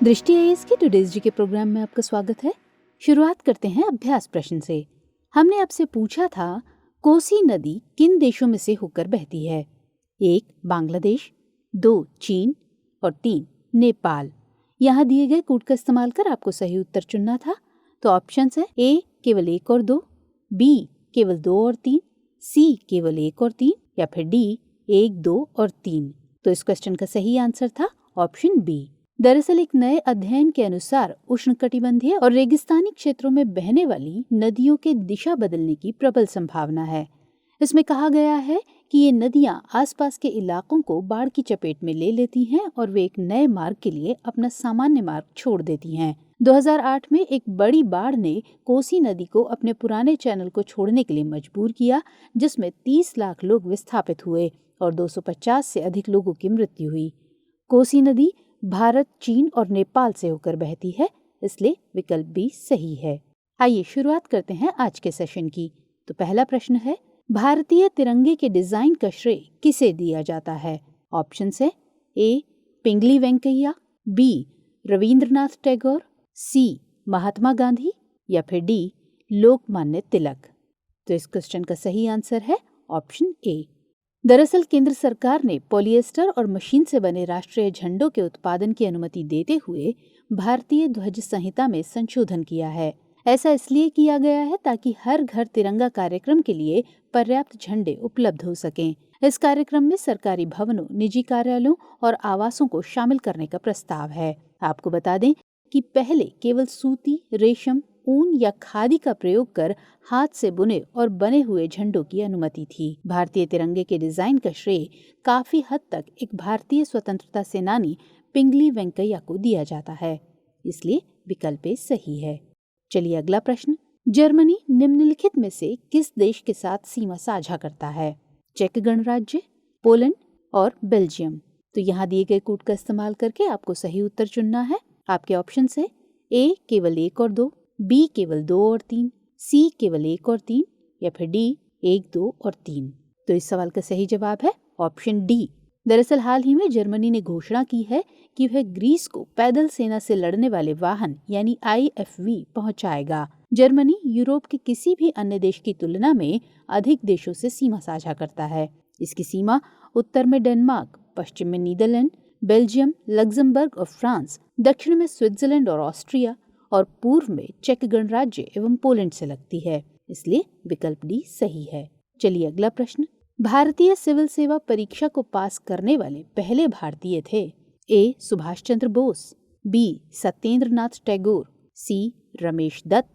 दृष्टि आईएएस के टुडेज जी के प्रोग्राम में आपका स्वागत है। शुरुआत करते हैं अभ्यास प्रश्न से। हमने आपसे पूछा था कोसी नदी किन देशों में से होकर बहती है? 1 बांग्लादेश, 2 चीन और 3 नेपाल। यहाँ दिए गए कोड का इस्तेमाल कर आपको सही उत्तर चुनना था। तो ऑप्शंस है ए केवल 1 और 2, बी केवल 2 और 3, सी केवल 1 और 3 या फिर डी 1, 2 और 3। तो इस क्वेश्चन का सही आंसर था ऑप्शन बी। दरअसल एक नए अध्ययन के अनुसार उष्णकटिबंधीय और रेगिस्तानी क्षेत्रों में बहने वाली नदियों के दिशा बदलने की प्रबल संभावना है। इसमें कहा गया है कि ये नदियां आसपास के इलाकों को बाढ़ की चपेट में ले लेती हैं और वे एक नए मार्ग के लिए अपना सामान्य मार्ग छोड़ देती हैं। 2008 में एक बड़ी बाढ़ ने कोसी नदी को अपने पुराने चैनल को छोड़ने के लिए मजबूर किया, जिसमें 30 लाख लोग विस्थापित हुए और 250 से अधिक लोगों की मृत्यु हुई। कोसी नदी भारत, चीन और नेपाल से होकर बहती है, इसलिए विकल्प बी सही है। आइए शुरुआत करते हैं आज के सेशन की। तो पहला प्रश्न है, भारतीय तिरंगे के डिजाइन का श्रेय किसे दिया जाता है? ऑप्शन है ए पिंगली वेंकैया, बी रविंद्रनाथ टैगोर, सी महात्मा गांधी या फिर डी लोकमान्य तिलक। तो इस क्वेश्चन का सही आंसर है ऑप्शन ए। दरअसल केंद्र सरकार ने पॉलिएस्टर और मशीन से बने राष्ट्रीय झंडों के उत्पादन की अनुमति देते हुए भारतीय ध्वज संहिता में संशोधन किया है। ऐसा इसलिए किया गया है ताकि हर घर तिरंगा कार्यक्रम के लिए पर्याप्त झंडे उपलब्ध हो सकें। इस कार्यक्रम में सरकारी भवनों, निजी कार्यालयों और आवासों को शामिल करने का प्रस्ताव है। आपको बता दें कि पहले केवल सूती, रेशम, ऊन या खादी का प्रयोग कर हाथ से बुने और बने हुए झंडों की अनुमति थी। भारतीय तिरंगे के डिजाइन का श्रेय काफी हद तक एक भारतीय स्वतंत्रता सेनानी पिंगली वेंकैया को दिया जाता है, इसलिए विकल्प ए सही है। चलिए अगला प्रश्न, जर्मनी निम्नलिखित में से किस देश के साथ सीमा साझा करता है? चेक गणराज्य, पोलैंड और बेल्जियम। तो यहाँ दिए गए कोड का इस्तेमाल करके आपको सही उत्तर चुनना है। आपके ऑप्शन है ए केवल 1 और 2, बी केवल 2 और 3, सी केवल 1 और 3 या फिर डी 1, 2 और 3। तो इस सवाल का सही जवाब है ऑप्शन डी। दरअसल हाल ही में जर्मनी ने घोषणा की है कि वह ग्रीस को पैदल सेना से लड़ने वाले वाहन यानी IFV पहुंचाएगा। जर्मनी यूरोप के किसी भी अन्य देश की तुलना में अधिक देशों से सीमा साझा करता है। इसकी सीमा उत्तर में डेनमार्क, पश्चिम में नीदरलैंड, बेल्जियम, लग्जमबर्ग और फ्रांस, दक्षिण में स्विट्जरलैंड और ऑस्ट्रिया और पूर्व में चेक गणराज्य एवं पोलैंड से लगती है, इसलिए विकल्प डी सही है। चलिए अगला प्रश्न, भारतीय सिविल सेवा परीक्षा को पास करने वाले पहले भारतीय थे? ए सुभाष चंद्र बोस, बी सत्येंद्र नाथ टैगोर, सी रमेश दत्त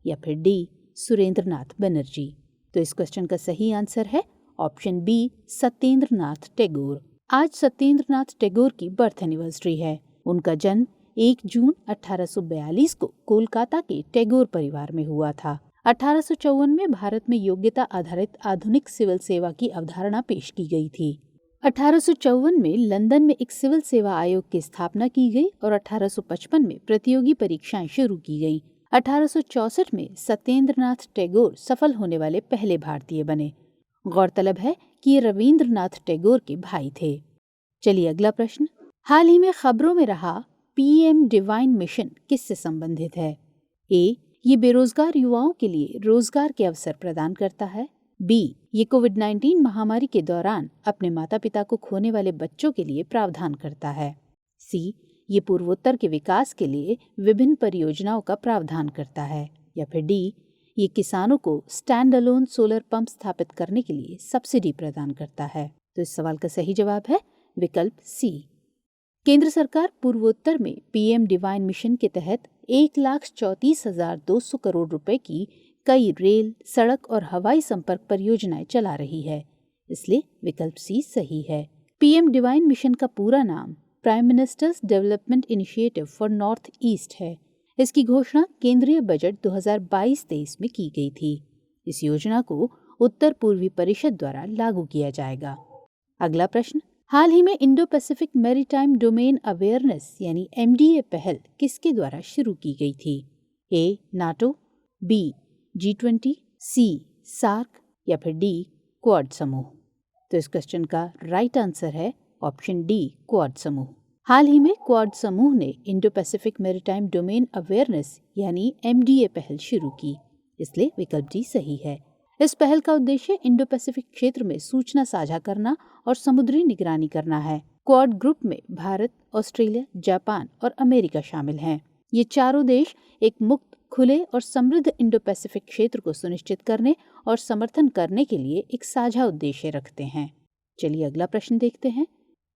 या फिर डी सुरेंद्र नाथ बनर्जी। तो इस क्वेश्चन का सही आंसर है ऑप्शन बी सत्येंद्र नाथ टैगोर। आज सत्येंद्र नाथ टैगोर की बर्थ एनिवर्सरी है। उनका जन्म 1 जून 1842 को कोलकाता के टैगोर परिवार में हुआ था। 1854 में भारत में योग्यता आधारित आधुनिक सिविल सेवा की अवधारणा पेश की गई थी। 1854 में लंदन में एक सिविल सेवा आयोग की स्थापना की गई और 1855 में प्रतियोगी परीक्षाएं शुरू की गईं। 1864 में सत्येंद्र नाथ टैगोर सफल होने वाले पहले भारतीय बने। गौरतलब है कि ये रविंद्रनाथ टैगोर के भाई थे। चलिए अगला प्रश्न, हाल ही में खबरों में रहा PM डिवाइन मिशन किससे संबंधित है? ए ये बेरोजगार युवाओं के लिए रोजगार के अवसर प्रदान करता है, बी ये कोविड-19 महामारी के दौरान अपने माता पिता को खोने वाले बच्चों के लिए प्रावधान करता है, सी ये पूर्वोत्तर के विकास के लिए विभिन्न परियोजनाओं का प्रावधान करता है या फिर डी ये किसानों को स्टैंड अलोन सोलर पंप स्थापित करने के लिए सब्सिडी प्रदान करता है। तो इस सवाल का सही जवाब है विकल्प सी। केंद्र सरकार पूर्वोत्तर में PM डिवाइन मिशन के तहत 1,34,200 करोड़ रुपए की कई रेल, सड़क और हवाई संपर्क परियोजनाएं चला रही है, इसलिए विकल्प सी सही है। PM डिवाइन मिशन का पूरा नाम prime ministers development initiative for north east है। इसकी घोषणा केंद्रीय बजट 2022-23 में की गई थी। इस योजना को उत्तर पूर्वी परिषद द्वारा लागू किया जाएगा। अगला प्रश्न, हाल ही में Indo Pacific maritime domain awareness यानी MDA पहल किसके द्वारा शुरू की गई थी? ए नाटो, बी G20, सी सार्क या फिर डी क्वाड समूह। तो इस क्वेश्चन का राइट आंसर है ऑप्शन डी क्वाड समूह। हाल ही में क्वाड समूह ने Indo Pacific maritime domain awareness यानी MDA पहल शुरू की, इसलिए विकल्प डी सही है। इस पहल का उद्देश्य इंडो पैसिफिक क्षेत्र में सूचना साझा करना और समुद्री निगरानी करना है। क्वाड ग्रुप में भारत, ऑस्ट्रेलिया, जापान और अमेरिका शामिल हैं। ये चारों देश एक मुक्त, खुले और समृद्ध इंडो पैसिफिक क्षेत्र को सुनिश्चित करने और समर्थन करने के लिए एक साझा उद्देश्य रखते हैं। चलिए अगला प्रश्न देखते हैं।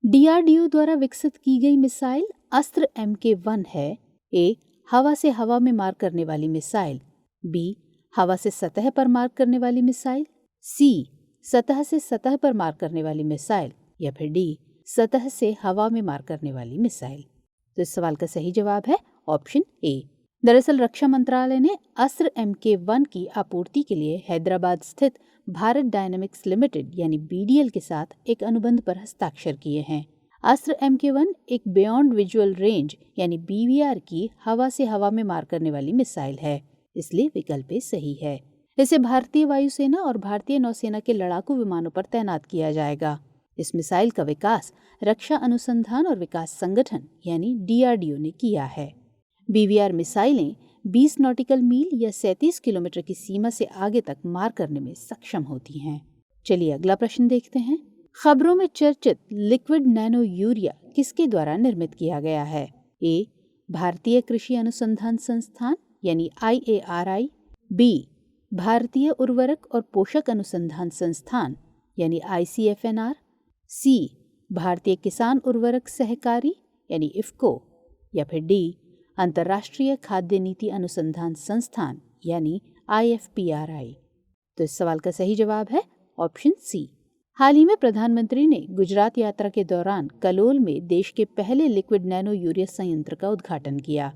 DRDO द्वारा विकसित की गई मिसाइल अस्त्र MK1 है। ए, हवा से हवा में मार करने वाली मिसाइल। बी, हवा से सतह पर मार करने वाली मिसाइल। सी, सतह से सतह पर मार करने वाली मिसाइल। या फिर डी, सतह से हवा में मार करने वाली मिसाइल। तो इस सवाल का सही जवाब है ऑप्शन ए। दरअसल रक्षा मंत्रालय ने अस्त्र MK1 की आपूर्ति के लिए हैदराबाद स्थित भारत डायनेमिक्स लिमिटेड यानी BDL के साथ एक अनुबंध पर हस्ताक्षर किए हैं। अस्त्र MK1 एक बियॉन्ड विजुअल रेंज यानी BVR की हवा से हवा में मार करने वाली मिसाइल है, इसलिए विकल्प ए सही है। इसे भारतीय वायुसेना और भारतीय नौसेना के लड़ाकू विमानों पर तैनात किया जाएगा। इस मिसाइल का विकास रक्षा अनुसंधान और विकास संगठन यानी DRDO ने किया है। BVR मिसाइलें 20 नॉटिकल मील या 37 किलोमीटर की सीमा से आगे तक मार करने में सक्षम होती हैं। चलिए अगला प्रश्न देखते हैं। खबरों में चर्चित लिक्विड नैनो यूरिया किसके द्वारा निर्मित किया गया है? ए, भारतीय कृषि अनुसंधान संस्थान यानी IARI। बी, भारतीय उर्वरक और पोषक अनुसंधान संस्थान यानी ICFNR। सी, भारतीय किसान उर्वरक सहकारी यानी IFFCO। या फिर डी, अंतर्राष्ट्रीय खाद्य नीति अनुसंधान संस्थान यानी IFPRI। तो इस सवाल का सही जवाब है ऑप्शन सी। हाल ही में प्रधानमंत्री ने गुजरात यात्रा के दौरान कलोल में देश के पहले लिक्विड नैनो यूरिया संयंत्र का उद्घाटन किया।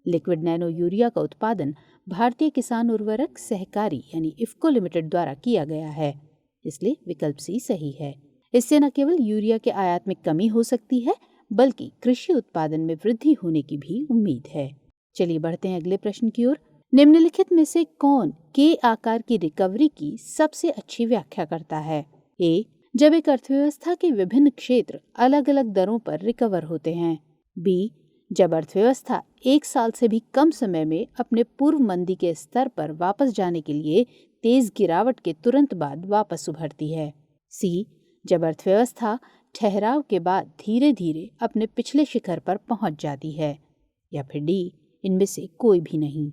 लिक्विड नैनो यूरिया का उत्पादन भारतीय किसान उर्वरक सहकारी यानी IFFCO लिमिटेड द्वारा किया गया है, इसलिए विकल्प सी सही है। इससे न केवल यूरिया के आयात में कमी हो सकती है बल्कि कृषि उत्पादन में वृद्धि होने की भी उम्मीद है। चलिए बढ़ते हैं अगले प्रश्न की ओर। निम्नलिखित में से कौन के आकार की रिकवरी की सबसे अच्छी व्याख्या करता है? ए, जब एक अर्थव्यवस्था के विभिन्न क्षेत्र अलग अलग दरों पर रिकवर होते हैं। बी, जब अर्थव्यवस्था एक साल से भी कम समय में अपने पूर्व मंदी के स्तर पर वापस जाने के लिए तेज गिरावट के तुरंत बाद वापस उभरती है। सी, जब अर्थव्यवस्था ठहराव के बाद धीरे धीरे अपने पिछले शिखर पर पहुंच जाती है। या फिर डी, इनमें से कोई भी नहीं।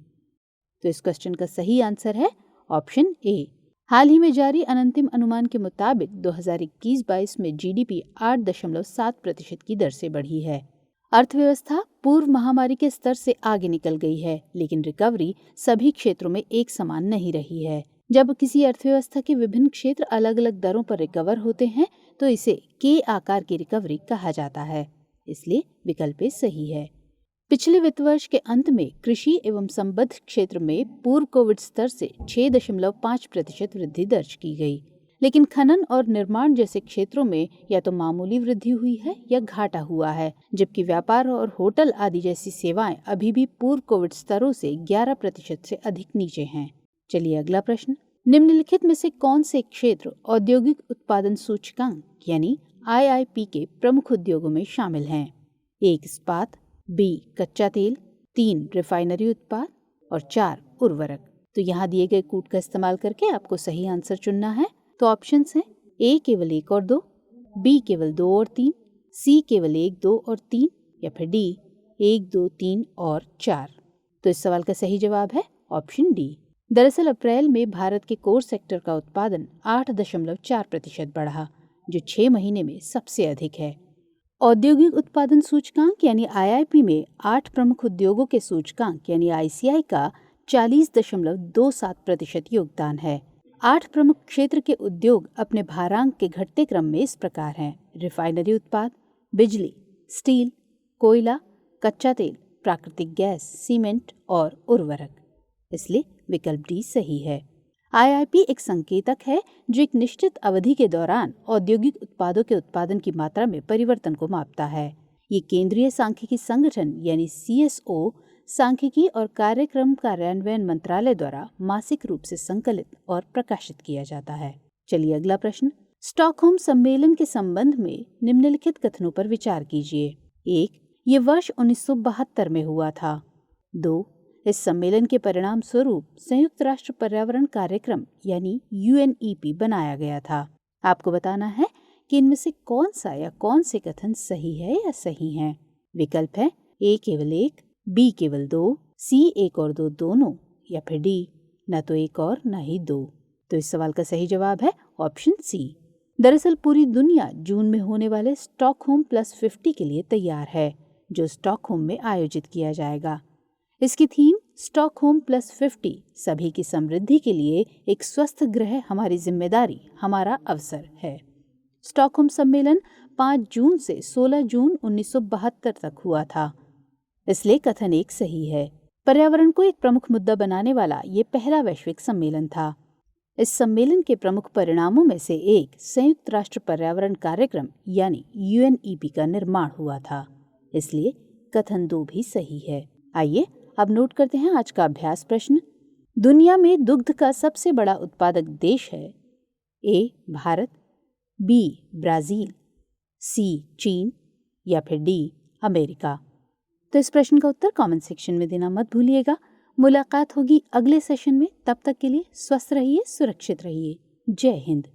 तो इस क्वेश्चन का सही आंसर है ऑप्शन ए। हाल ही में जारी अनंतिम अनुमान के मुताबिक 2021-22 में GDP 8.7% की दर से बढ़ी है। अर्थव्यवस्था पूर्व महामारी के स्तर से आगे निकल गई है, लेकिन रिकवरी सभी क्षेत्रों में एक समान नहीं रही है। जब किसी अर्थव्यवस्था के विभिन्न क्षेत्र अलग अलग दरों पर रिकवर होते हैं तो इसे के आकार की रिकवरी कहा जाता है, इसलिए विकल्प सही है। पिछले वित्त वर्ष के अंत में कृषि एवं संबद्ध क्षेत्र में पूर्व कोविड स्तर से 6.5% वृद्धि दर्ज की गई, लेकिन खनन और निर्माण जैसे क्षेत्रों में या तो मामूली वृद्धि हुई है या घाटा हुआ है, जबकि व्यापार और होटल आदि जैसी सेवाएं अभी भी पूर्व कोविड स्तरों से 11% से अधिक नीचे हैं। चलिए अगला प्रश्न। निम्नलिखित में से कौन से क्षेत्र औद्योगिक उत्पादन सूचकांक यानी IIP के प्रमुख उद्योगों में शामिल हैं? ए, इस्पात। बी, कच्चा तेल। 3, रिफाइनरी उत्पाद। और 4, उर्वरक। तो यहाँ दिए गए कूट का इस्तेमाल करके आपको सही आंसर चुनना है। तो ऑप्शंस हैं ए, केवल 1 और 2। बी, केवल 2 और 3। सी, केवल 1, 2 और 3। या फिर डी, 1, 2, 3 और 4। तो इस सवाल का सही जवाब है ऑप्शन डी। दरअसल अप्रैल में भारत के कोर सेक्टर का उत्पादन 8.4% बढ़ा, जो 6 महीने में सबसे अधिक है। औद्योगिक उत्पादन सूचकांक यानी IIP में 8 प्रमुख उद्योगों के सूचकांक यानी ICI का 40.27% योगदान है। 8 प्रमुख क्षेत्र के उद्योग अपने भारांक के घटते क्रम में इस प्रकार हैं: रिफाइनरी उत्पाद, बिजली, स्टील, कोयला, कच्चा तेल, प्राकृतिक गैस, सीमेंट और उर्वरक, इसलिए विकल्प डी सही है। IIP एक संकेतक है जो एक निश्चित अवधि के दौरान औद्योगिक उत्पादों के उत्पादन की मात्रा में परिवर्तन को मापता है। ये केंद्रीय सांख्यिकी संगठन यानी CSO सांख्यिकी और कार्यक्रम कार्यान्वयन मंत्रालय द्वारा मासिक रूप से संकलित और प्रकाशित किया जाता है। चलिए अगला प्रश्न। स्टॉकहोम सम्मेलन के संबंध में निम्नलिखित कथनों पर विचार कीजिए। 1. ये वर्ष 1972 में हुआ था। 2. इस सम्मेलन के परिणाम स्वरूप संयुक्त राष्ट्र पर्यावरण कार्यक्रम यानी UNEP बनाया गया था। आपको बताना है कि इनमें से कौन सा या कौन से कथन सही है या सही हैं। विकल्प है A केवल 1, B केवल 2, C 1 और 2 दोनों, या फिर D न तो 1 और न ही 2। तो इस सवाल का सही जवाब है ऑप्शन C। दरअसल पूरी दुनिया जून में होने वाले स्टॉकहोम +50 के लिए तैयार है, जो स्टॉकहोम में आयोजित किया जाएगा। इसकी थीम स्टॉकहोम +50 सभी की समृद्धि के लिए एक स्वस्थ ग्रह हमारी जिम्मेदारी हमारा अवसर है। स्टॉकहोम सम्मेलन 5 जून से 16 जून 1972 तक हुआ था, इसलिए कथन 1 सही है। पर्यावरण को एक प्रमुख मुद्दा बनाने वाला ये पहला वैश्विक सम्मेलन था। इस सम्मेलन के प्रमुख परिणामों में से एक संयुक्त राष्ट्र पर्यावरण कार्यक्रम यानी UNEP का निर्माण हुआ था, इसलिए कथन 2 भी सही है। आइए अब नोट करते हैं आज का अभ्यास प्रश्न। दुनिया में दुग्ध का सबसे बड़ा उत्पादक देश है? A Bharat, B Brazil, C चीन, या फिर D अमेरिका। तो इस प्रश्न का उत्तर कमेंट सेक्शन में देना मत भूलिएगा। मुलाकात होगी अगले सेशन में। तब तक के लिए स्वस्थ रहिए, सुरक्षित रहिए। जय हिंद।